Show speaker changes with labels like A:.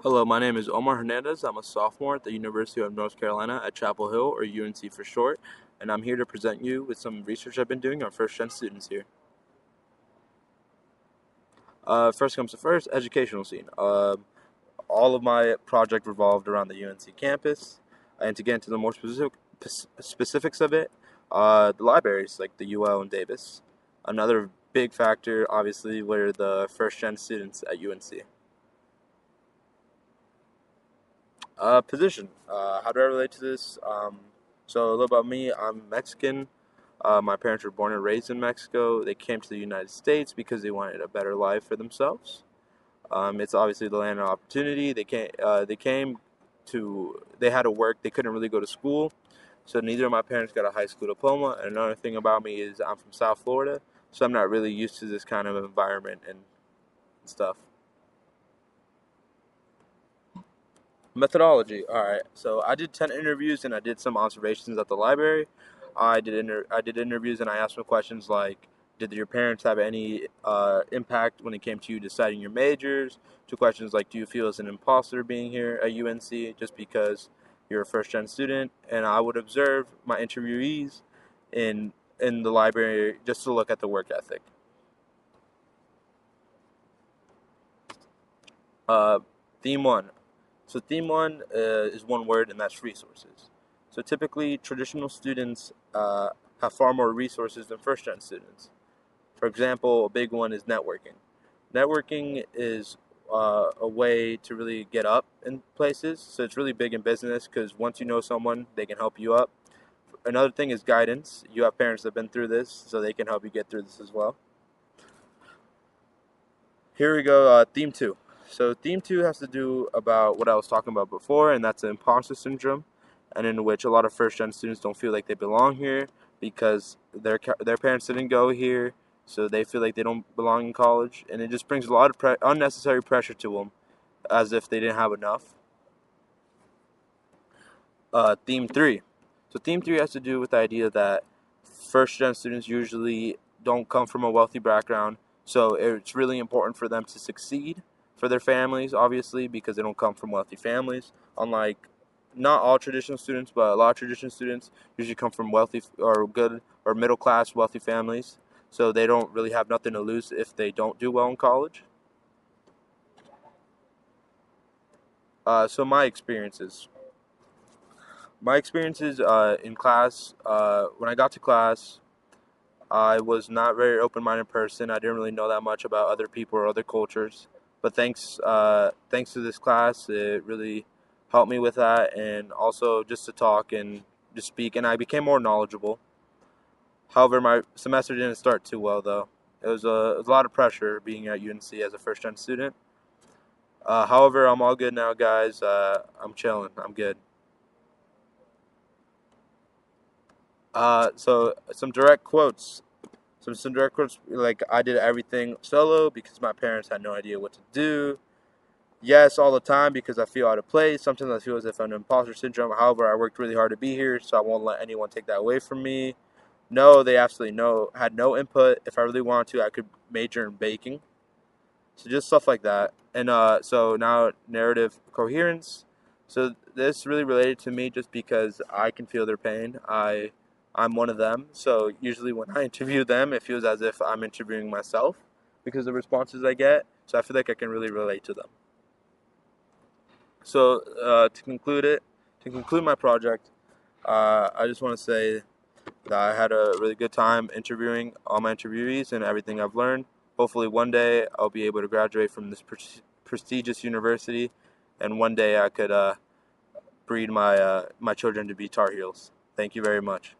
A: Hello, my name is Omar Hernandez. I'm a sophomore at the University of North Carolina at Chapel Hill, or UNC for short, and I'm here to present you with some research I've been doing on first-gen students here. First comes to first, educational scene. All of my project revolved around the UNC campus, and to get into the more specifics of it, the libraries like the UL and Davis. Another big factor, obviously, were the first-gen students at UNC. Position. How do I relate to this? So a little about me. I'm Mexican. My parents were born and raised in Mexico. They came to the United States because they wanted a better life for themselves. It's obviously the land of opportunity. They came. They came to. They had to work. They couldn't really go to school. So neither of my parents got a high school diploma. And another thing about me is I'm from South Florida, so I'm not really used to this kind of environment and stuff. Methodology. All right. So I did 10 interviews and I did some observations at the library. I did interviews and I asked them questions like, did your parents have any impact when it came to you deciding your majors? Two questions like, do you feel as an imposter being here at UNC just because you're a first gen student? And I would observe my interviewees in in the library just to look at the work ethic. Uh, Theme one. So theme one is one word, and that's resources. So typically, traditional students have far more resources than first-gen students. For example, a big one is networking. Networking is a way to really get up in places. So it's really big in business because once you know someone, they can help you up. Another thing is guidance. You have parents that have been through this, so they can help you get through this as well. Here we go. Theme two. So theme two has to do about what I was talking about before, and that's the imposter syndrome, and in which a lot of first-gen students don't feel like they belong here because their parents didn't go here, so they feel like they don't belong in college, and it just brings a lot of unnecessary pressure to them, as if they didn't have enough. Theme three. So theme three has to do with the idea that first-gen students usually don't come from a wealthy background, so it's really important for them to succeed for their families, obviously, because they don't come from wealthy families. Unlike not all traditional students, but a lot of traditional students usually come from wealthy or good or middle class wealthy families, so they don't really have nothing to lose if they don't do well in college. So my experiences in class. When I got to class, I was not very open-minded person. I didn't really know that much about other people or other cultures. But thanks to this class, it really helped me with that, and also just to talk and just speak. And I became more knowledgeable. However, my semester didn't start too well, though. It was a lot of pressure being at UNC as a first-gen student. However, I'm all good now, guys. I'm chilling. I'm good. So some direct quotes. Some direct quotes like I did everything solo because my parents had no idea what to do. Yes, all the time because I feel out of place. Sometimes I feel as if I'm an imposter syndrome. However, I worked really hard to be here, so I won't let anyone take that away from me. No, they absolutely had no input. If I really wanted to, I could major in baking. So just stuff like that. And so now narrative coherence. So this really related to me just because I can feel their pain. I'm one of them. So usually when I interview them, it feels as if I'm interviewing myself because of the responses I get. So I feel like I can really relate to them. So to conclude my project, I just want to say that I had a really good time interviewing all my interviewees and everything I've learned. Hopefully, one day I'll be able to graduate from this prestigious university, and one day I could breed my children to be Tar Heels. Thank you very much.